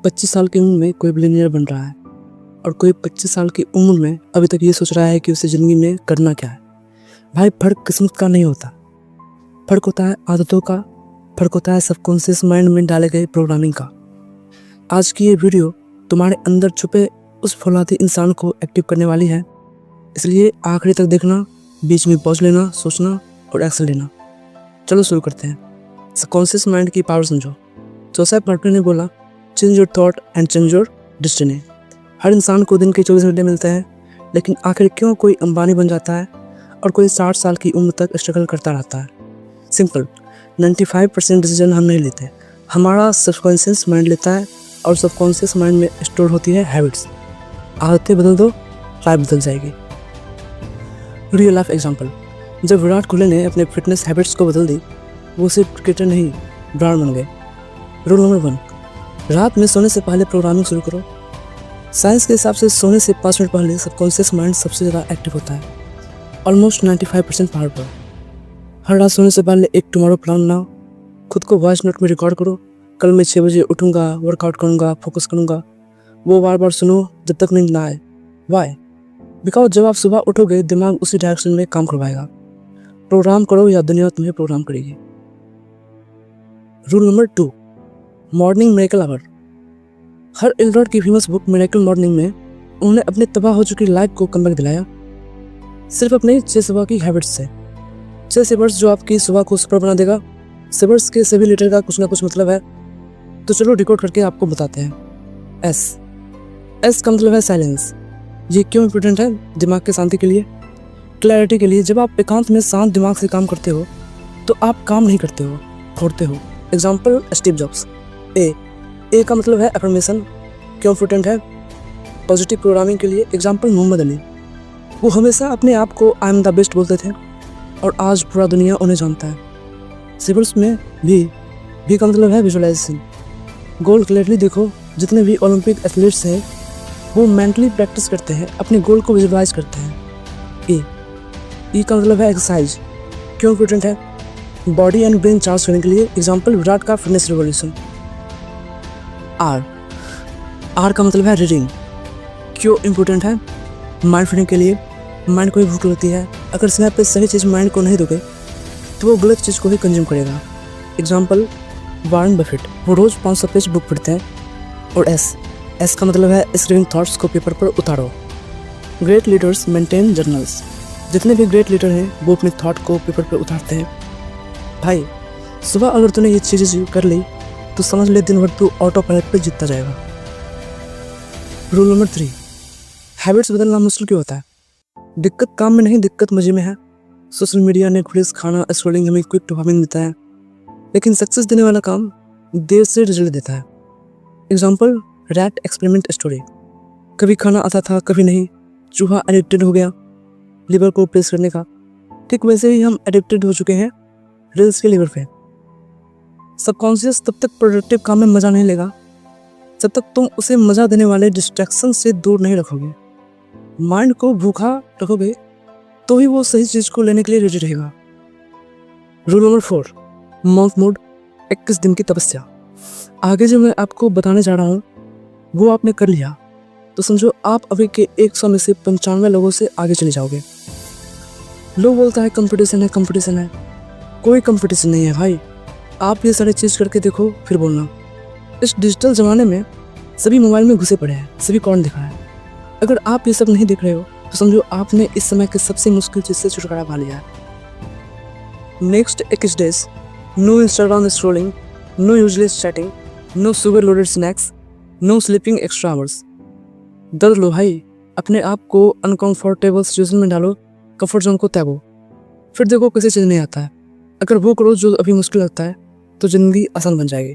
25 साल की उम्र में कोई बिलियनियर बन रहा है और कोई 25 साल की उम्र में अभी तक ये सोच रहा है कि उसे ज़िंदगी में करना क्या है। भाई फ़र्क किस्मत का नहीं होता, फ़र्क होता है आदतों का, फ़र्क होता है सबकॉन्शियस माइंड में डाले गए प्रोग्रामिंग का। आज की ये वीडियो तुम्हारे अंदर छुपे उस फौलादी इंसान को एक्टिव करने वाली है, इसलिए आखिरी तक देखना, बीच में पॉज लेना, सोचना और एक्शन लेना। चलो शुरू करते हैं। सबकॉन्शियस माइंड की पावर समझो। जोसेफ मार्टिन ने बोला, change your thought and change your destiny. हर इंसान को दिन के 24 घंटे मिलते हैं, लेकिन आखिर क्यों कोई अंबानी बन जाता है और कोई 60 साल की उम्र तक स्ट्रगल करता रहता है? सिंपल, 95% डिसीजन हम नहीं लेते, हमारा सबकॉन्शियस माइंड लेता है। और सबकॉन्शियस माइंड में स्टोर होती है हैबिट्स। आदतें बदल दो, लाइफ बदल जाएगी। रियल लाइफ एग्जाम्पल, जब विराट कोहली ने अपने फिटनेस हैबिट्स को बदल दी, वो सिर्फ क्रिकेटर नहीं, ब्रांड बन गए। रूल नंबर 1, रात में सोने से पहले प्रोग्रामिंग शुरू करो। साइंस के हिसाब से सोने से 5 मिनट पहले सबकॉन्शियस माइंड सबसे ज़्यादा एक्टिव होता है, ऑलमोस्ट 95% पावर पर। हर रात सोने से पहले एक टुमारो प्लान बनाओ, खुद को वॉइस नोट में रिकॉर्ड करो। कल मैं 6 बजे उठूँगा, वर्कआउट करूँगा, फोकस करूँगा। वो बार बार सुनो जब तक नींद ना आए। वाई? बिकॉज जब आप सुबह उठोगे, दिमाग उसी डायरेक्शन में काम करवाएगा। प्रोग्राम करो या दुनिया तुम्हें प्रोग्राम करेगी। Rule number 2, morning miracle hour. Hal Elrod की फेमस बुक मिरेकल मॉर्निंग में उन्होंने अपने तबाह हो चुकी लाइफ को कमबैक दिलाया, सिर्फ अपने 6 सुबह की हैबिट्स से। 6 सेवर्स जो आपकी सुबह को सुपर बना देगा। सेवर्स के सभी लेटर का कुछ ना कुछ मतलब है, तो चलो डिकोड करके आपको बताते हैं। एस का मतलब है साइलेंस। ये क्यों इंपॉर्टेंट है? दिमाग के शांति के लिए, क्लैरिटी के लिए। जब आप एकांत में शांत दिमाग से काम करते हो तो आप काम नहीं करते हो, छोड़ते हो। Example, Steve jobs. ए का मतलब है अफर्मेशन। क्यों इंपॉर्टेंट है? पॉजिटिव प्रोग्रामिंग के लिए। एग्जाम्पल, मोहम्मद अली। वो हमेशा अपने आप को आई एम द बेस्ट बोलते थे और आज पूरा दुनिया उन्हें जानता है। सिविल्स में भी का मतलब है विजुअलाइजेशन। गोल क्लियरली देखो। जितने भी ओलंपिक एथलीट्स हैं वो मेंटली प्रैक्टिस करते हैं, अपने गोल को विजुअलाइज करते हैं। ई का मतलब है एक्सरसाइज। क्यों इंपॉर्टेंट है? बॉडी एंड ब्रेन चार्ज करने के लिए। एग्जाम्पल, विराट का फिटनेस रिवॉल्यूशन। आर का मतलब है रीडिंग। क्यों इंपॉर्टेंट है? माइंड फ्रेंडिंग के लिए। माइंड को भी भूख लगती है, अगर समय पे सही चीज़ माइंड को नहीं दोगे तो वो गलत चीज़ को ही कंज्यूम करेगा। एग्जाम्पल, वॉरेन बफेट, वो रोज़ 500 पेज बुक पढ़ते हैं। और एस का मतलब है स्क्रीनिंग थॉट्स को पेपर पर उतारो। Great leaders maintain journals. जितने भी ग्रेट लीडर हैं वो अपने थॉट को पेपर पर उतारते हैं। भाई, सुबह अगर तूने ये चीज़ें कर ली तो समझ ले दिन भर तू ऑटो पायलट पर जीतता जाएगा। रूल नंबर 3, हैबिट्स बदलना मुश्किल क्यों होता है? दिक्कत काम में नहीं, दिक्कत मजे में है। सोशल मीडिया, नेटफ्लिक्स, खाना, स्क्रॉलिंग हमें क्विक डोपामिन देता है, लेकिन सक्सेस देने वाला काम देर से रिजल्ट देता है। Example, rat experiment story. कभी खाना आता था, कभी नहीं। चूहा एडिक्टेड हो गया लिवर को प्रेस करने का। ठीक वैसे ही हम एडिक्टेड हो चुके हैं रील्स के लिवर पे। सबकॉन्शियस तब तक प्रोडक्टिव काम में मज़ा नहीं लेगा जब तक तुम उसे मज़ा देने वाले डिस्ट्रैक्शन से दूर नहीं रखोगे। माइंड को भूखा रखोगे तो ही वो सही चीज़ को लेने के लिए रेडी रहेगा। रूल नंबर 4, मंथ मोड, 21 दिन की तपस्या। आगे जो मैं आपको बताने जा रहा हूँ वो आपने कर लिया तो समझो आप अभी के 100 में से 95 लोगों से आगे चले जाओगे। लोग बोलता है कंपटीशन है, कंपटीशन है। कोई कंपटीशन नहीं है भाई। आप ये सारी चीज़ करके देखो फिर बोलना। इस डिजिटल ज़माने में सभी मोबाइल में घुसे पड़े हैं, सभी कौन दिखा है। अगर आप ये सब नहीं देख रहे हो तो समझो आपने इस समय के सबसे मुश्किल चीज़ से छुटकारा पा लिया है। Next 21 days, no Instagram scrolling, no useless chatting, no sugar loaded snacks, no sleeping extra hours. दर्द लो भाई, अपने आप को अनकंफर्टेबल सिचुएशन में डालो, कंफर्ट जोन को त्यागो, फिर देखो किसी चीज़ नहीं आता है। अगर वो करो जो अभी मुश्किल लगता है तो ज़िंदगी आसान बन जाएगी।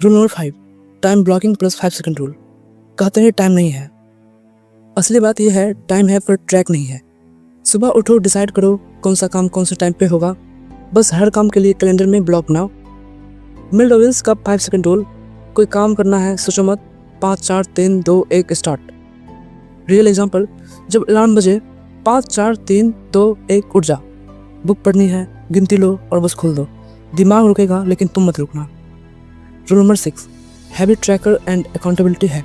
Rule number 5, time blocking plus 5 second rule. कहते हैं टाइम नहीं है, असली बात यह है टाइम है पर ट्रैक नहीं है। सुबह उठो, डिसाइड करो कौन सा काम कौन से टाइम पे होगा, बस हर काम के लिए कैलेंडर में ब्लॉक बनाओ। मिल्डोविल्स का 5 सेकंड रूल। कोई काम करना है, सोचो मत, 5 4 3 2 1 स्टार्ट। रियल एग्जाम्पल, जब अलार्म बजे 5 4 3 2 1 उठ जा। बुक पढ़नी है, गिनती लो और बस खोल दो। दिमाग रुकेगा लेकिन तुम मत रुकना। Rule number 6, habit tracker and accountability है।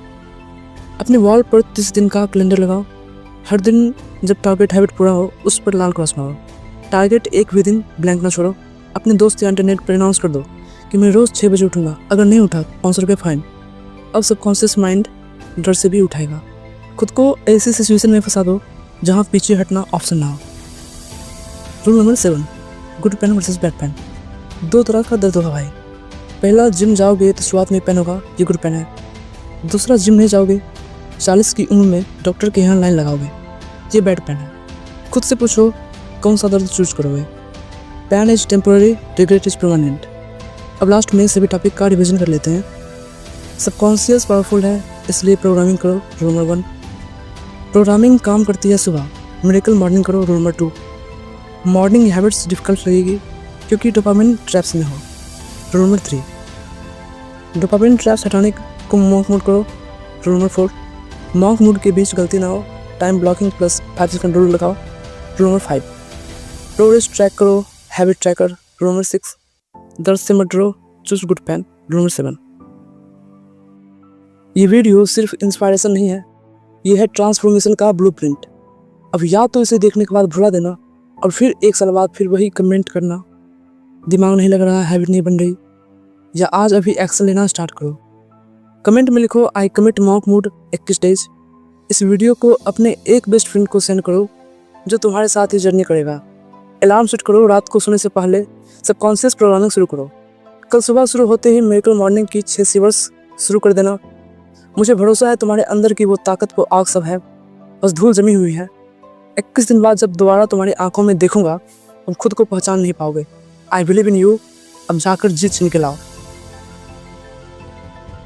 अपने वॉल पर 30 दिन का कैलेंडर लगाओ। हर दिन जब टारगेट हैबिट पूरा हो उस पर लाल क्रॉस मारो। टारगेट एक भी दिन ब्लैंक ना छोड़ो। अपने दोस्त या इंटरनेट पर अनाउंस कर दो कि मैं रोज़ 6 बजे उठूंगा, अगर नहीं उठा 500 रुपये फाइन। अब सबकॉन्शियस माइंड डर से भी उठाएगा। खुद को ऐसी सिचुएशन में फंसा दो जहाँ पीछे हटना ऑप्शन ना हो। Rule number 7, good pain versus bad pain. दो तरह का दर्द होगा भाई। पहला, जिम जाओगे तो शुरुआत में पेन होगा, ये गुड पेन है। दूसरा, जिम नहीं जाओगे, 40 की उम्र में डॉक्टर के यहाँ लाइन लगाओगे, ये बैड पेन है। खुद से पूछो कौन सा दर्द चूज करोगे। Pain is temporary, regret is permanent. अब लास्ट में सभी टॉपिक का रिवीजन कर लेते हैं। सबकॉन्शियस पावरफुल है, इसलिए प्रोग्रामिंग करो, रूल नंबर 1। प्रोग्रामिंग काम करती है सुबह, मिरेकल मॉर्निंग करो, rule number 2। Morning habits difficult लगेगी क्योंकि डोपामिन ट्रैप्स में हो, रूल नंबर 3। डोपामिन ट्रैप्स हटाने को मॉन्क मोड करो, रूल नंबर 4। मॉन्क मोड के बीच गलती ना हो, time blocking plus 5 second rule लगाओ, रूल नंबर 5। प्रोग्रेस ट्रैक करो, हैबिट ट्रैकर, रूल नंबर 6। दर्द से मत डरो, choose good pain, rule number 7। ये वीडियो सिर्फ इंस्पायरेशन नहीं है, ये है ट्रांसफॉर्मेशन का ब्लूप्रिंट। अब या तो इसे देखने के बाद भुला देना और फिर 1 साल बाद फिर वही कमेंट करना, दिमाग नहीं लग रहा, हैबिट नहीं बन रही, या आज अभी एक्शन लेना स्टार्ट करो। कमेंट में लिखो I commit monk mode 21 days. इस वीडियो को अपने एक बेस्ट फ्रेंड को सेंड करो जो तुम्हारे साथ ही जर्नी करेगा। अलार्म सेट करो, रात को सोने से पहले सबकॉन्शियस प्रोग्रामिंग शुरू करो। कल सुबह शुरू होते ही मिरेकल मॉर्निंग की 6 सीवर्स शुरू कर देना। मुझे भरोसा है तुम्हारे अंदर की वो ताकत, वो आग सब है, बस धूल जमी हुई है। 21 दिन बाद जब दोबारा तुम्हारी आंखों में देखूंगा तुम खुद को पहचान नहीं पाओगे। I believe in you. अब जाकर जीत छीन के लाओ।